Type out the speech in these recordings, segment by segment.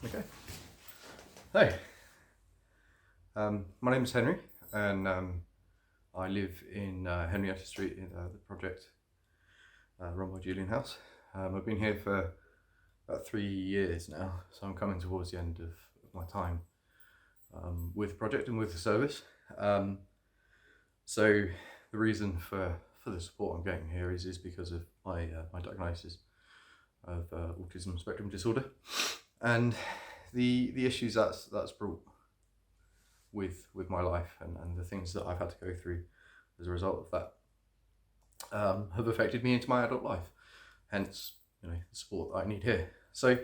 Okay. Hi. My name is Henry, and I live in Henrietta Street in the project run by Julian House. I've been here for about 3 years now, so I'm coming towards the end of my time with the project and with the service. So the reason for the support I'm getting here is because of my diagnosis of Autism Spectrum Disorder, and the issues that's brought with my life and the things that I've had to go through as a result of that have affected me into my adult life. Hence, the support that I need here. So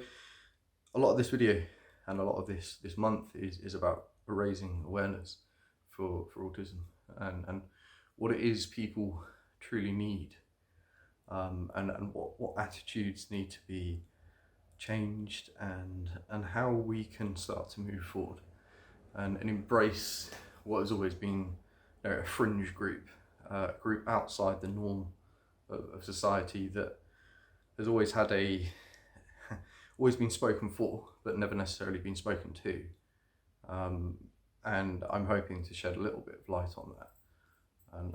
a lot of this video and a lot of this month is about raising awareness for autism and what it is people truly need, and what attitudes need to be changed, and how we can start to move forward and embrace what has always been a fringe group, group outside the norm of society that has always had always been spoken for, but never necessarily been spoken to. And I'm hoping to shed a little bit of light on that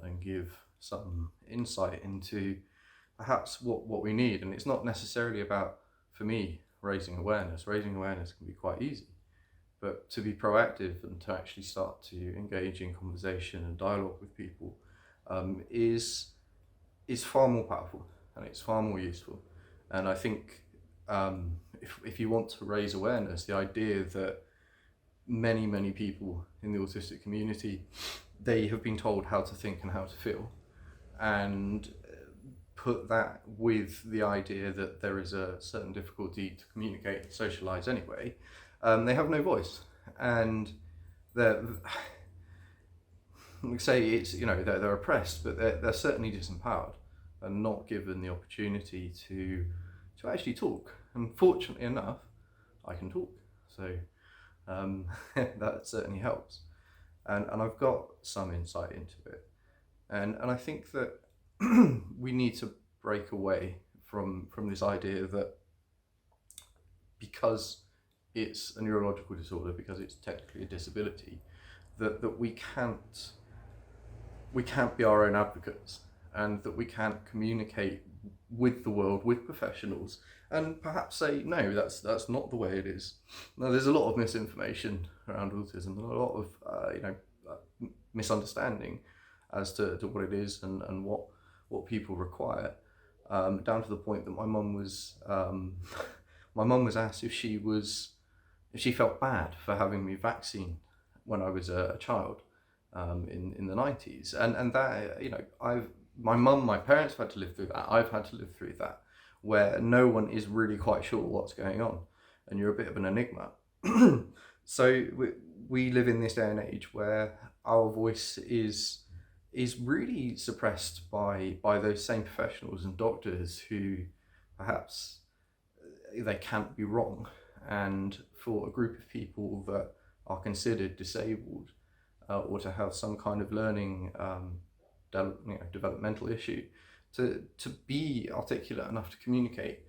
and give some insight into perhaps what we need. And it's not necessarily about, for me, raising awareness. Raising awareness can be quite easy. But to be proactive and to actually start to engage in conversation and dialogue with people is far more powerful, and it's far more useful. And I think if you want to raise awareness, the idea that many people in the autistic community, they have been told how to think and how to feel, and put that with the idea that there is a certain difficulty to communicate and socialise anyway, they have no voice, and they're, we say it's, they're oppressed, but they're certainly disempowered and not given the opportunity to actually talk. And fortunately enough, I can talk, so that certainly helps, and I've got some insight into it, and I think that we need to break away from this idea that because it's a neurological disorder, because it's technically a disability, that we can't be our own advocates, and that we can't communicate with the world, with professionals, and perhaps say, no, that's not the way it is. Now, there's a lot of misinformation around autism, and a lot of misunderstanding as to what it is and what people require, down to the point that my mum was asked if she felt bad for having me vaccine when I was a child, in the 90s, and that, my parents have had to live through that. I've had to live through that, where no one is really quite sure what's going on, and you're a bit of an enigma. So we live in this day and age where our voice is really suppressed by those same professionals and doctors who perhaps they can't be wrong. And for a group of people that are considered disabled, or to have some kind of learning developmental issue, to be articulate enough to communicate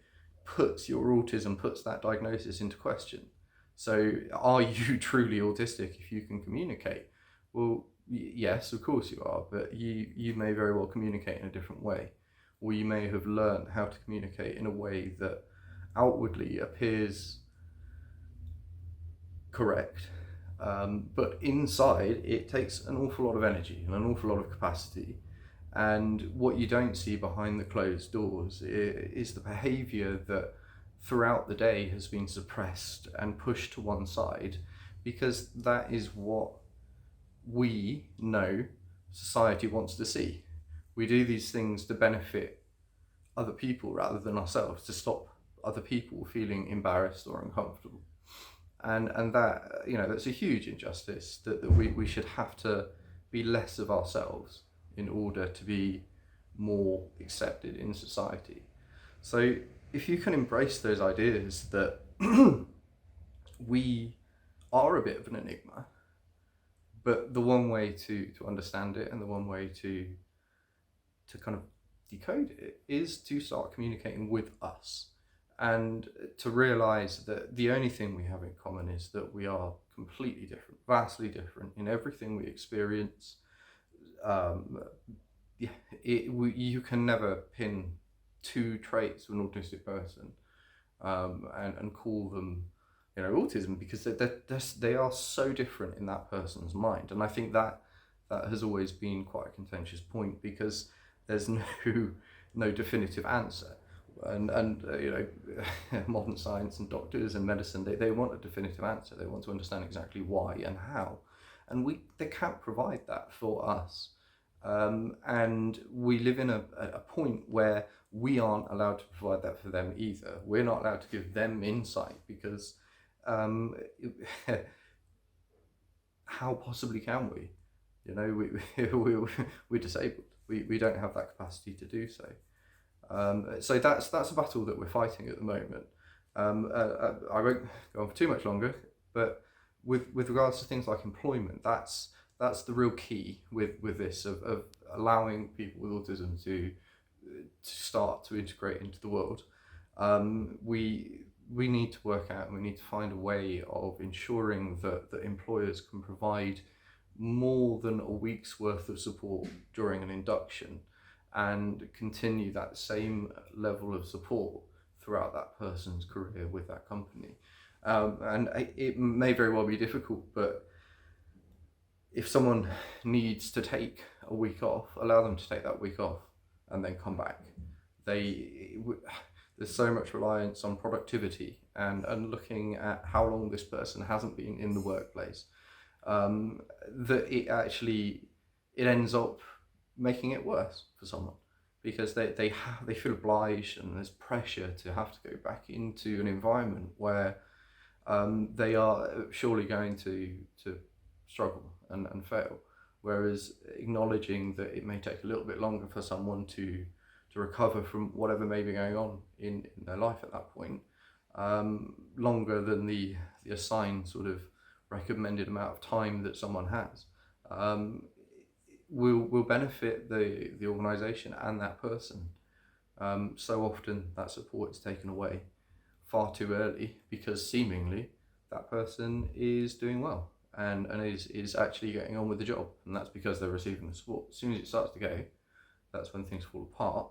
puts that diagnosis into question. So are you truly autistic if you can communicate? Well, yes, of course you are, but you may very well communicate in a different way, or you may have learned how to communicate in a way that outwardly appears correct, but inside it takes an awful lot of energy and an awful lot of capacity. And what you don't see behind the closed doors is the behaviour that throughout the day has been suppressed and pushed to one side, because that is what we know society wants to see. We do these things to benefit other people rather than ourselves, to stop other people feeling embarrassed or uncomfortable. And that, that's a huge injustice, that we should have to be less of ourselves in order to be more accepted in society. So if you can embrace those ideas that we are a bit of an enigma, but the one way to understand it and the one way to kind of decode it is to start communicating with us and to realize that the only thing we have in common is that we are completely different, vastly different in everything we experience. Um, yeah, you can never pin two traits of an autistic person and call them, autism, because they are so different in that person's mind. And I think that has always been quite a contentious point, because there's no definitive answer. And modern science and doctors and medicine, they want a definitive answer. They want to understand exactly why and how, and they can't provide that for us. And we live in a point where we aren't allowed to provide that for them either. We're not allowed to give them insight, because how possibly can we? We're disabled. We don't have that capacity to do so. So that's a battle that we're fighting at the moment. I won't go on for too much longer, but with regards to things like employment, that's the real key with this of allowing people with autism to start to integrate into the world. We need to work out, and we need to find a way of ensuring that employers can provide more than a week's worth of support during an induction, and continue that same level of support throughout that person's career with that company. And it may very well be difficult, but if someone needs to take a week off, allow them to take that week off and then come back. There's so much reliance on productivity and looking at how long this person hasn't been in the workplace, that it ends up making it worse for someone, because they feel obliged, and there's pressure to have to go back into an environment where they are surely going to struggle and fail. Whereas acknowledging that it may take a little bit longer for someone to recover from whatever may be going on in their life at that point, longer than the assigned sort of recommended amount of time that someone has, will benefit the organisation and that person. So often that support is taken away far too early, because seemingly that person is doing well and is actually getting on with the job, and that's because they're receiving the support. As soon as it starts to go, that's when things fall apart.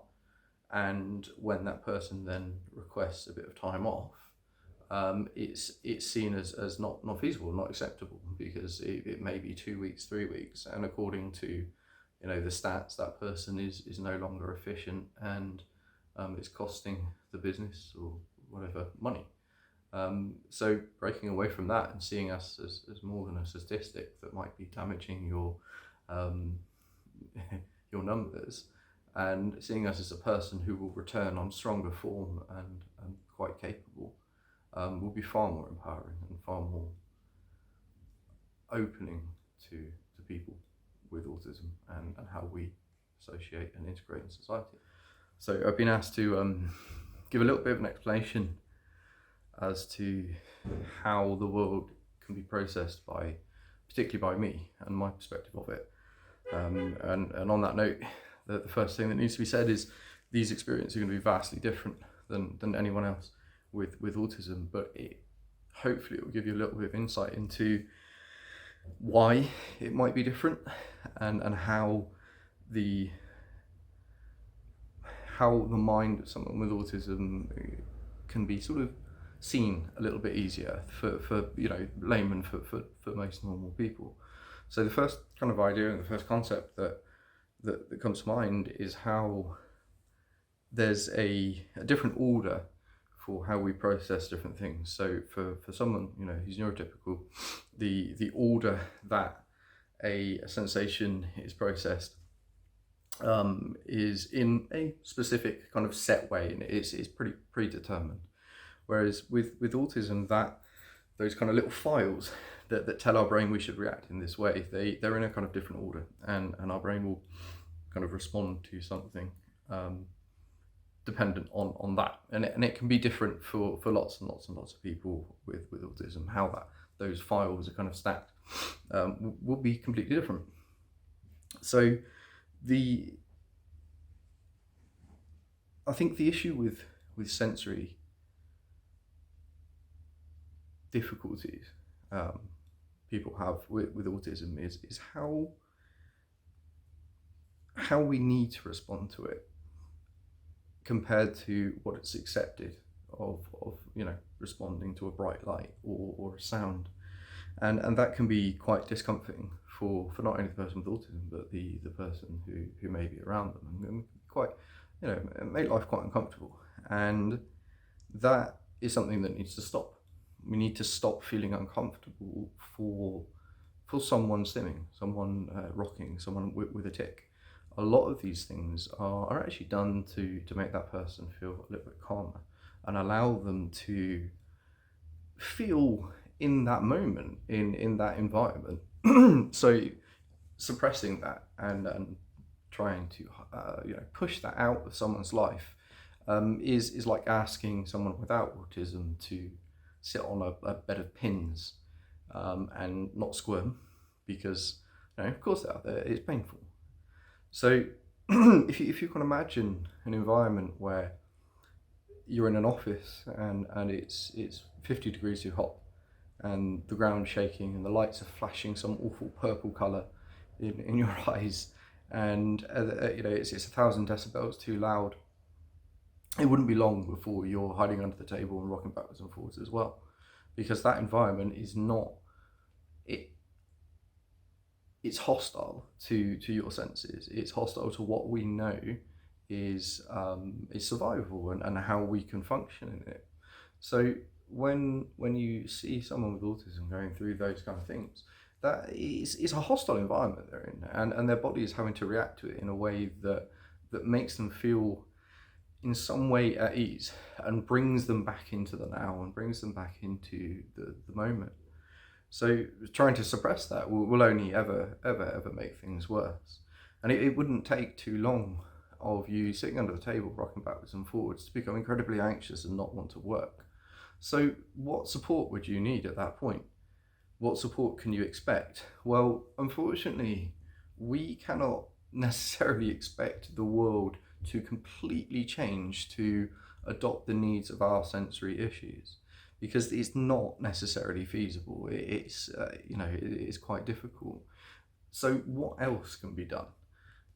And when that person then requests a bit of time off, it's seen as not feasible, not acceptable, because it may be 2 weeks, 3 weeks, and according to the stats, that person is no longer efficient, and it's costing the business or whatever money. So breaking away from that and seeing us as more than a statistic that might be damaging your your numbers, and seeing us as a person who will return on stronger form and quite capable, will be far more empowering and far more opening to people with autism and how we associate and integrate in society. So I've been asked to give a little bit of an explanation as to how the world can be processed particularly by me and my perspective of it. And on that note, the first thing that needs to be said is these experiences are going to be vastly different than anyone else with autism, but hopefully it will give you a little bit of insight into why it might be different, and how the mind of someone with autism can be sort of seen a little bit easier for laymen, for most normal people. So the first kind of idea and the first concept that comes to mind is how there's a different order for how we process different things. So for someone who's neurotypical, the order that a sensation is processed is in a specific kind of set way, and it's pretty predetermined. Whereas with autism, those kind of little files that tell our brain we should react in this way, they're in a kind of different order, and our brain will kind of respond to something dependent on that, and it can be different for lots and lots and lots of people with autism. How those files are kind of stacked will be completely different. So I think the issue with sensory difficulties people have with autism is how we need to respond to it compared to what it's accepted of responding to a bright light or a sound, and that can be quite discomforting for not only the person with autism but the person who may be around them, and quite make life quite uncomfortable. And that is something that needs to stop. We need to stop feeling uncomfortable for someone stimming, someone rocking, someone with a tic. A lot of these things are actually done to make that person feel a little bit calmer and allow them to feel in that moment, in that environment. So suppressing that and trying to push that out of someone's life is like asking someone without autism to sit on a bed of pins and not squirm, because of course they're out there, it's painful. So if you can imagine an environment where you're in an office and it's 50 degrees too hot and the ground's shaking and the lights are flashing some awful purple colour in your eyes, and it's 1,000 decibels too loud, it wouldn't be long before you're hiding under the table and rocking backwards and forwards as well, because that environment is not it's hostile to your senses. It's hostile to what we know is survivable and how we can function in it. So when you see someone with autism going through those kind of things, that is a hostile environment they're in, and their body is having to react to it in a way that makes them feel in some way at ease and brings them back into the now and brings them back into the moment. So trying to suppress that will only ever make things worse. And it wouldn't take too long of you sitting under the table rocking backwards and forwards to become incredibly anxious and not want to work. So what support would you need at that point? What support can you expect? Well, unfortunately, we cannot necessarily expect the world to completely change to adopt the needs of our sensory issues, because it's not necessarily feasible. It's quite difficult. So what else can be done?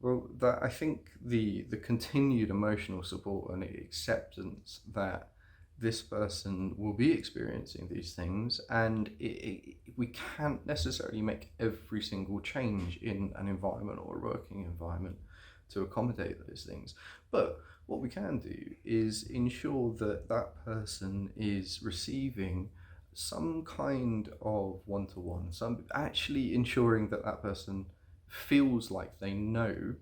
Well, I think the continued emotional support and acceptance that this person will be experiencing these things, and we can't necessarily make every single change in an environment or a working environment to accommodate those things. But what we can do is ensure that that person is receiving some kind of one-to-one, actually ensuring that that person feels like they know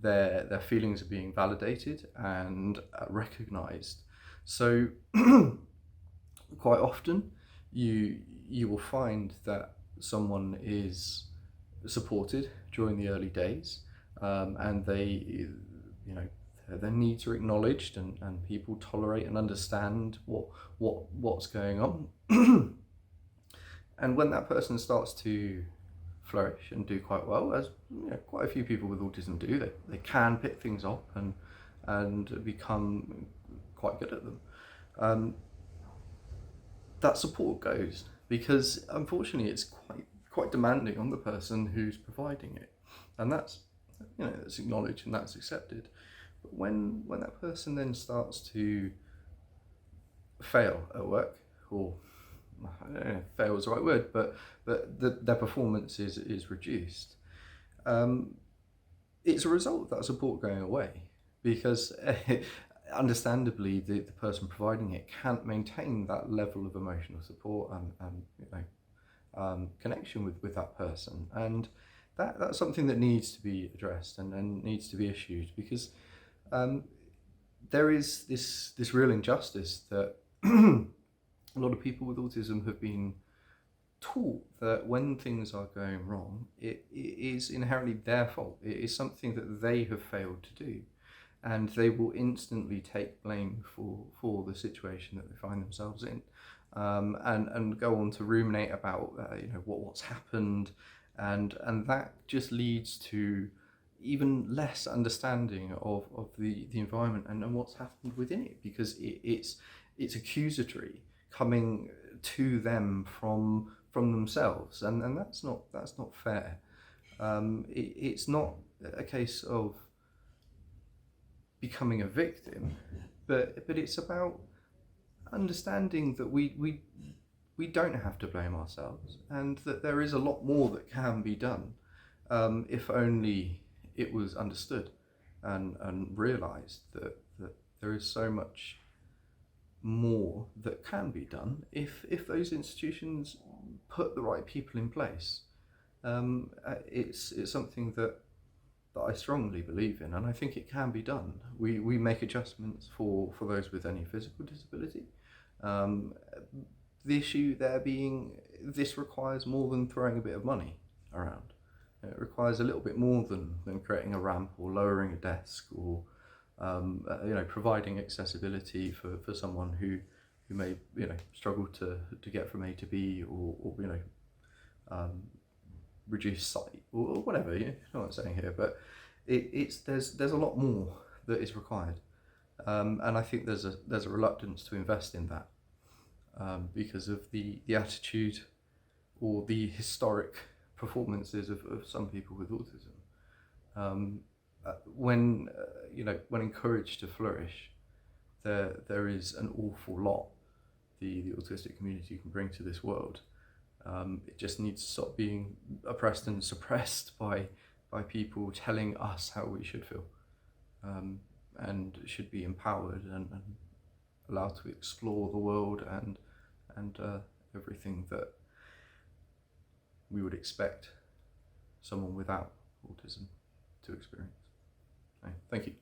their feelings are being validated and recognized. So quite often you will find that someone is supported during the early days, and their needs are acknowledged, and people tolerate and understand what's going on. And when that person starts to flourish and do quite well, as quite a few people with autism do, they can pick things up and become quite good at them. That support goes, because unfortunately it's quite demanding on the person who's providing it, and that's that's acknowledged and that's accepted. But when that person then starts to fail at work, or I don't know if fail is the right word, but their performance is reduced, it's a result of that support going away, because understandably the person providing it can't maintain that level of emotional support and connection with that person, and that's something that needs to be addressed and needs to be issued, because there is this real injustice that a lot of people with autism have been taught, that when things are going wrong, it is inherently their fault. It is something that they have failed to do, and they will instantly take blame for the situation that they find themselves in, and go on to ruminate about what's happened, and that just leads to even less understanding of the environment and what's happened within it, because it's accusatory, coming to them from themselves, and that's not fair. It's not a case of becoming a victim, but it's about understanding that we don't have to blame ourselves, and that there is a lot more that can be done, if only it was understood and realised that there is so much more that can be done if those institutions put the right people in place. It's something that I strongly believe in, and I think it can be done. We make adjustments for those with any physical disability. The issue there being, this requires more than throwing a bit of money around. It requires a little bit more than creating a ramp or lowering a desk, or providing accessibility for someone who may struggle to get from A to B, or reduce sight, or whatever. You know what I'm saying here, but there's a lot more that is required, and I think there's a reluctance to invest in that, because of the attitude or the historic performances of some people with autism. When encouraged to flourish, there is an awful lot the autistic community can bring to this world. It just needs to stop being oppressed and suppressed by people telling us how we should feel, and should be empowered and allowed to explore the world and everything that we would expect someone without autism to experience. Thank you.